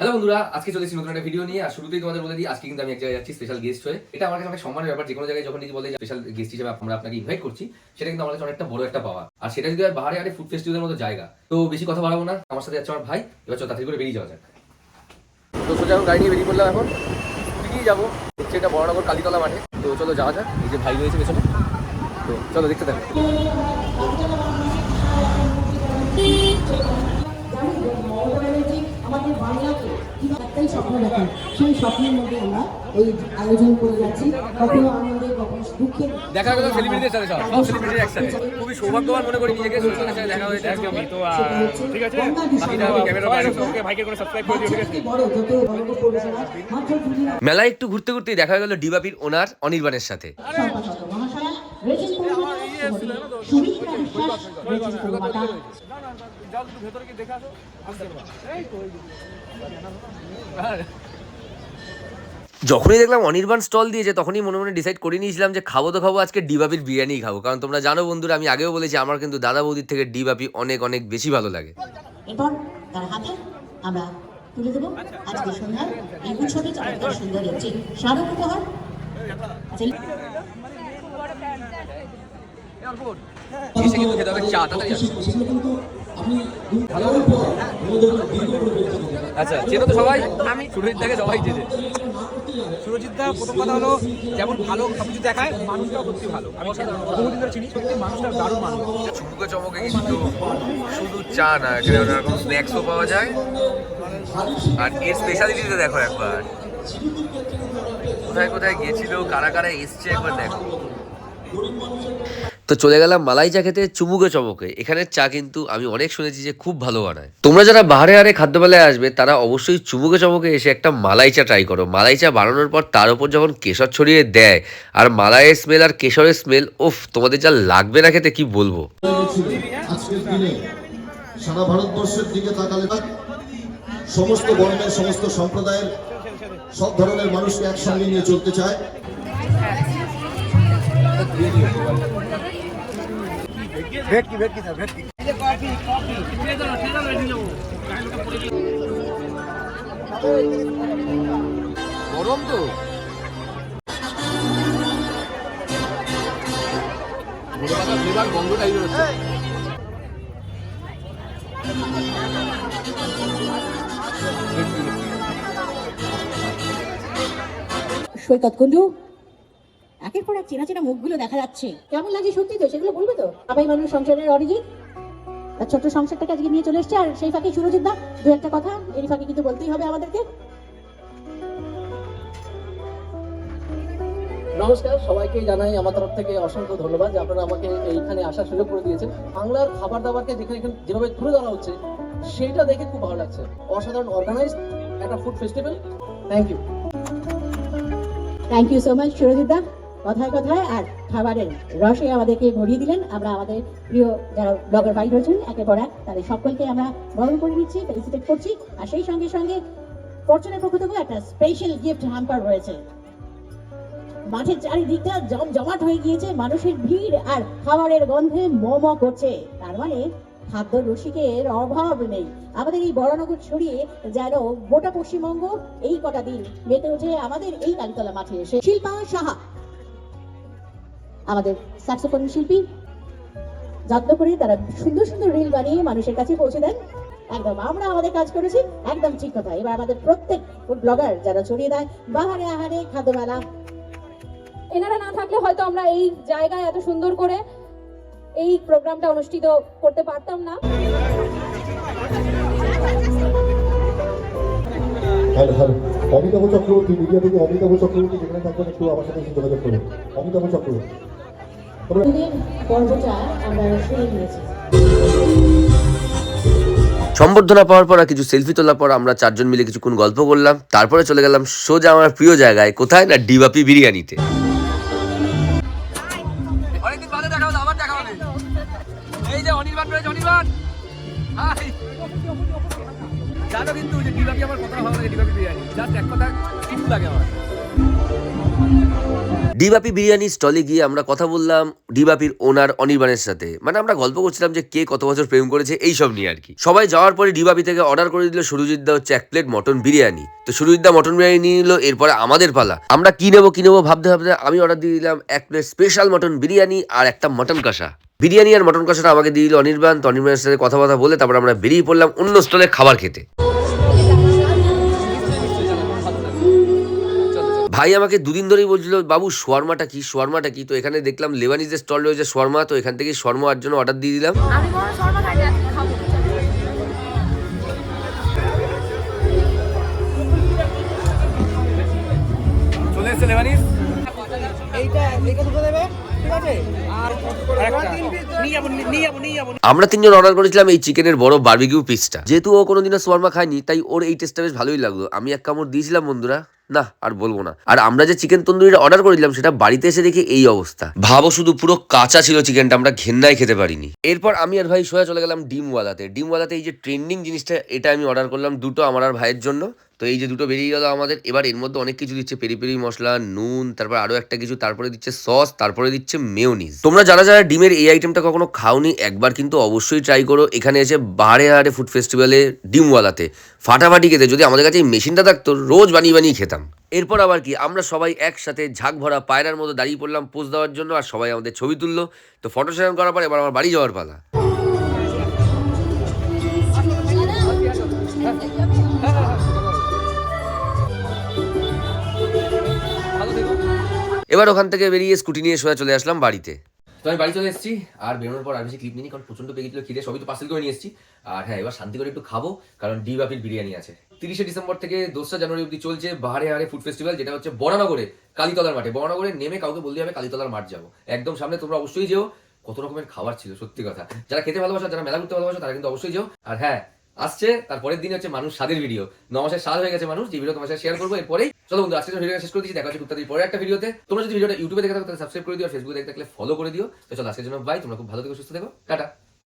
Hello বন্ধুরা, আজকে চলেছি নতুন একটা ভিডিও নিয়ে। আর শুরুতেই তোমাদের বলে দিই, আজকে কিন্তু আমি এক জায়গায় যাচ্ছি স্পেশাল গেস্ট হয়ে। এটা আমার কাছে অনেক সম্মানের ব্যাপার। যে কোনো জায়গায় যখন বলে যে স্পেশাল গেস্ট হিসেবে আমরা আপনাকে ইনভাইট করছি, সেটা কিন্তু আমার কাছে অনেকটা বড় একটা পাওয়া। আর সেটা যদি হয় বাহারে ফুড ফেস্টিভ্যালের মতো জায়গা। তো বেশি কথা বাড়াবো না, আমার সাথে যাচ্ছে আমার ভাই। এবার চল তাড়াতাড়ি করে বেরিয়ে যাওয়া যাক। তো সোজা এখন গাড়ি নিয়ে বেরিয়ে পড়লাম। এখন দিকেই যাবো, হচ্ছে এটা বড়নগর কালীতলা মাঠে। তো চলো যাওয়া যাক। এই যে ভাই রয়েছে পেছনে, তো চলো দেখতে থাকো। আমাদের বাংলাকে একটাই স্বপ্ন দেখেন, সেই স্বপ্নের মধ্যে আমরা এই আয়োজন করে যাচ্ছি। কখনো আনন্দের, কখনো দুঃখের। দেখা গেল সেলিব্রিটিদের সাথে, সব সেলিব্রিটি একসাথে। খুবই সৌভাগ্যবান মনে করি নিজেকে। সুলতানের সাথে দেখা হয়েছে আজকে। তো ঠিক আছে, ভাইকে করে সাবস্ক্রাইব করে দিও, ঠিক আছে। মেলায় একটু ঘুরতে ঘুরতেই দেখা গেল ডিবাপির ওনার অনির্বাণের সাথে। যখনই দেখলাম অনির্বাণ স্টল দিয়েছে, তখনই মনে মনে ডিসাইড করে নিয়েছিলাম যে খাবো তো খাবো, আজকে ডিবাপির বিরিয়ানি খাবো। কারণ তোমরা জানো বন্ধুরা, আমি আগেও বলেছি আমার কিন্তু দাদা বৌদির থেকে ডিবাপি অনেক অনেক বেশি ভালো লাগে। এরপর তার হাতে আমরা তুলে দেবো আজকে সন্ধ্যার এই উৎসবে চমৎকার সুন্দর একটি স্মারক উপহার। এসে কিন্তু খেতে হবে চা, তাড়াতাড়ি আসো। আচ্ছা, চেনো তো সবাই? আমি সুরজিৎদাকে সবাই চেনে। সুরজিৎদা প্রথম কথা হলো, যেমন ভালো সবকিছু দেখায়, মানুষটাও সত্যি ভালো। আমি সুরজিৎদার চিনি, সত্যি মানুষটা দারুণ মানুষ। চুমুকে চমকে কিন্তু শুধু চা না, এখানে অনেক রকম স্ন্যাক্সও পাওয়া যায়। আর এর স্পেশালিটিটা দেখো একবার, কোথায় কোথায় গেছিল, কারা কারা এসছে একবার দেখো। তো চলে গেলাম মালাই চা খেতে চুমুকে চমকে। এখানের চা কিন্তু আমি অনেক শুনেছি যে খুব ভালো বানায়। তোমরা যারা বাহারে আরে খাদ্যবেলায় আসবে, তারা অবশ্যই চুমুকে চমকে এসে একটা মালাই চা ট্রাই করো। মালাই চা বানানোর পর তার উপর যখন কেশর ছড়িয়ে দেয়, আর মালাইয়ের স্মেল আর কেশরের স্মেল, ওফ, তোমাদের যা লাগবে না খেতে, কি বলবো। আজকের দিনে সারা ভারতবর্ষের দিকে তাকালে সমস্ত বর্ণের, সমস্ত সম্প্রদায়ের, সব ধরনের মানুষকে একসঙ্গে নিয়ে চলতে চায়। গরম তো গন্ধ টাইপের হচ্ছে। সৈকত কুণ্ডু, একের পর এক চেনা চেনা মুখগুলো দেখা যাচ্ছে। কেমন লাগছে সত্যি? তো সেগুলো বলবে তো। সবাই মানুষ সংসারের অরিজিৎ তার ছোট্ট সংসারটাকে আজকে নিয়ে চলে এসছে। আর সেই ফাঁকে সুরজিৎ দা দু একটা কথা এই ফাঁকে কিন্তু বলতেই হবে আমাদেরকে। নমস্কার, সবাইকে জানাই আমার তরফ থেকে অসংখ্য ধন্যবাদ যে আপনারা আমাকে এইখানে আসার সুযোগ করে দিয়েছেন। বাংলার খাবার দাবারকে যেখানে যেভাবে তুলে ধরা হচ্ছে, সেইটা দেখে খুব ভালো লাগছে। অসাধারণ অর্গানাইজড একটা food festival. Thank you, thank you so much Surajit da. কথায় কথায় আর খাবারের রসে আমাদেরকে ভরিয়ে দিলেন। আমরা আমাদের প্রিয় যারা ব্লগার ভাই রয়েছেন, একের পর এক তাদের সকলকে আমরা বরণ করে নিচ্ছি, ফেলিসিটেট করছি। আর সেই সঙ্গে সঙ্গে ফরচুনের পক্ষ থেকেও একটা স্পেশাল গিফট হ্যাম্পার রয়েছে। মাঠের চারিদিকটা জমজমাট হয়ে গিয়েছে, মানুষের ভিড় আর খাবারের গন্ধে ম করছে। তার মানে খাদ্য রসিকের অভাব নেই। আমাদের এই বড়নগর ছড়িয়ে যেন গোটা পশ্চিমবঙ্গ এই কটা দিন মেতে ওঠে আমাদের এই কালীতলা মাঠে এসে। শিল্পা সাহা আমাদের স্যাক্সোফোন শিল্পী, যত্ন করে তারা সুন্দর সুন্দর রিল বানিয়ে মানুষের কাছে পৌঁছে দেন। একদম আমরা আমাদের কাজ করেছি, একদম ঠিক কথা। এবার আমাদের প্রত্যেক ফুড ব্লগার যারা ছড়িয়ে দেয় বাহারে আহারে খাদ্য মেলা। এনারা না থাকলে হয়তো আমরা এই জায়গায় এত সুন্দর করে এই প্রোগ্রামটা অনুষ্ঠিত করতে পারতাম না। অমিতাভ চক্রবর্তী, মিডিয়া থেকে অমিতাভ চক্রবর্তী যেখানে থাকবেন একটু আমার সাথে যোগাযোগ করুন। অমিতাভ চক্রবর্তী পর্বটা আমরা শুনে নিয়েছি। সম্বর্ধনা পাওয়ার পর আর কিছু সেলফি তোলার পর আমরা চারজন মিলে কিছুক্ষণ গল্প করলাম। তারপরে চলে গেলাম সোজা আমার প্রিয় জায়গায়। কোথায় না, ডিবাপি বিরিয়ানিতে। অনেকদিন বাদে দেখা হলো, আবার দেখা হবে। এই যে অনির্বাণ রয়েছে, অনির্বাণ হাই। জানো কিন্তু যে ডিবাপি আমার কতটা ভালো লাগে, ডিবাপি বিরিয়ানি জাস্ট এক কথা কিন্তু লাগে আমার। ডিবাপি বিরিয়ানি স্টলে গিয়ে আমরা কথা বললাম ডিবাপির ওনার অনির্বাণের সাথে, মানে আমরা গল্প করছিলাম যে কে কত বছর প্রেম করেছে এইসব নিয়ে আর কি। সবাই যাওয়ার পরে ডিবাপি থেকে অর্ডার করে দিল সুরজিৎ দা হচ্ছে 1 প্লেট মটন বিরিয়ানি। তো সুরজিৎ দা মটন বিরিয়ানি নিয়ে নিল, এরপরে আমাদের পালা। আমরা কি নেবো ভাবতে ভাবতে আমি অর্ডার দিয়ে দিলাম 1 প্লেট স্পেশাল মটন বিরিয়ানি আর একটা মটন কষা। বিরিয়ানি আর মটন কষাটা আমাকে দিয়ে দিল অনির্বাণ। তো অনির্বাণের সাথে কথাবার্তা বলে তারপর আমরা বেরিয়ে পড়লাম অন্য স্টলে খাবার খেতে। ভাই আমাকে দুদিন ধরেই বলছিল বাবু শোয়ারমাটা কি। তো এখানে দেখলাম লেবানিজের স্টল রয়েছে শোয়ারমা, তো এখান থেকে শোয়ারমা আর জন্য অর্ডার দিয়ে দিলাম। আমি কোনো শর্মা খাই না, আজকে খাবো। চলে এসেছে লেবানিজ। এইটা দুটো দেবে, ঠিক আছে? আর নিয়ে যাবো। আমরা 3 জন অর্ডার করেছিলাম এই চিকেনের বড় বারবিকিউ পিসটা। যেহেতু ও কোনোদিনও শোয়ারমা খায়নি তাই ওর এই টেস্টটা বেশ ভালোই লাগলো। আমি এক কামড় দিয়েছিলাম বন্ধুরা, না আর বলবো না। আর আমরা যে চিকেন তন্দুরিটা অর্ডার করেছিলাম সেটা বাড়িতে এসে দেখি এই অবস্থা। ভাবো শুধু পুরো কাঁচা ছিল চিকেনটা, আমরা ঘেন্নায় খেতে পারিনি। এরপর আমি আর ভাই সোজা চলে গেলাম ডিমওয়ালাতে। এই যে ট্রেন্ডিং জিনিসটা এটা আমি অর্ডার করলাম দুটো আমার আর ভাইয়ের জন্য। তো এই যে দুটো বেরিয়ে গেল আমাদের। এবার এর মধ্যে অনেক কিছু দিচ্ছে, পেরি পেরি মশলা, নুন, তারপর আরো একটা কিছু, তারপরে দিচ্ছে সস, তারপরে দিচ্ছে মেয়োনিজ। তোমরা যারা ডিমের এই আইটেমটা কখনো খাওনি একবার কিন্তু অবশ্যই ট্রাই করো। এখানে এসে বাহারে ফুড ফেস্টিভ্যালে ডিমওয়ালাতে ফাটাফাটি খেতে। যদি আমাদের কাছে এই মেশিনটা থাকতো রোজ বানিয়ে খেতাম। এরপর আবার কি আমরা সবাই একসাথে ঝাঁক ভরা পায়রার মতো দাঁড়িয়ে পড়লাম পোজ দেওয়ার জন্য, আর সবাই আমাদের ছবি তুললো। তো ফটো সেশন করার পর এবার আমার বাড়ি যাওয়ার পালা। এবার ওখান থেকে বেরিয়ে স্কুটি নিয়ে সোজা চলে আসলাম বাড়িতে। তো আমি বাড়ি চলে এসেছি, আর বেরোনোর পর আর বেশি ক্লিপ নিই কারণ প্রচন্ড পেয়ে গেছিল খিদে, সবই তো পার্সেল করে নিয়ে এসেছি। আর হ্যাঁ, এবার শান্তি করে একটু খাবো কারণ ডিবাপির বিরিয়ানি আছে। 30শে ডিসেম্বর থেকে 2রা জানুয়ারি অব্দি চলছে বাহারে ফুড ফেস্টিভ্যাল, যেটা হচ্ছে বরানগরে কালীতলার মাঠে। বরানগরে নেমে কাউকে বলতে হবে কালীতলার মাঠ যাবো, একদম সামনে। তোমরা অবশ্যই যেও, কত রকমের খাবার ছিল সত্যি কথা। যারা খেতে ভালোবাসো, যারা মেলা ঘুরতে ভালোবাসো তারা কিন্তু অবশ্যই যেও। আর হ্যাঁ, আসছে তারপরের দিন হচ্ছে মানুষ স্বাদের ভিডিও। 9 মাসের স্বাদ হয়ে গেছে মানুষ, যে ভিডিও তোমার সাথে শেয়ার করবো এরপরেই। চলো বন্ধু, আজকে ভিডিও শেষ করে দিচ্ছি। দেখা হচ্ছে টুকটাক পরে একটা ভিডিওতে। তোমরা যদি ভিডিওটা ইউটিউবে দেখে থাকো তাহলে সাবস্ক্রাইব করে দিও, আর ফেসবুকে দেখে থাকলে ফলো করে দিও। তো চলো আজকের জন্য বাই, তোমরা খুব ভালো থেকো, সুস্থ থেকো, টাটা।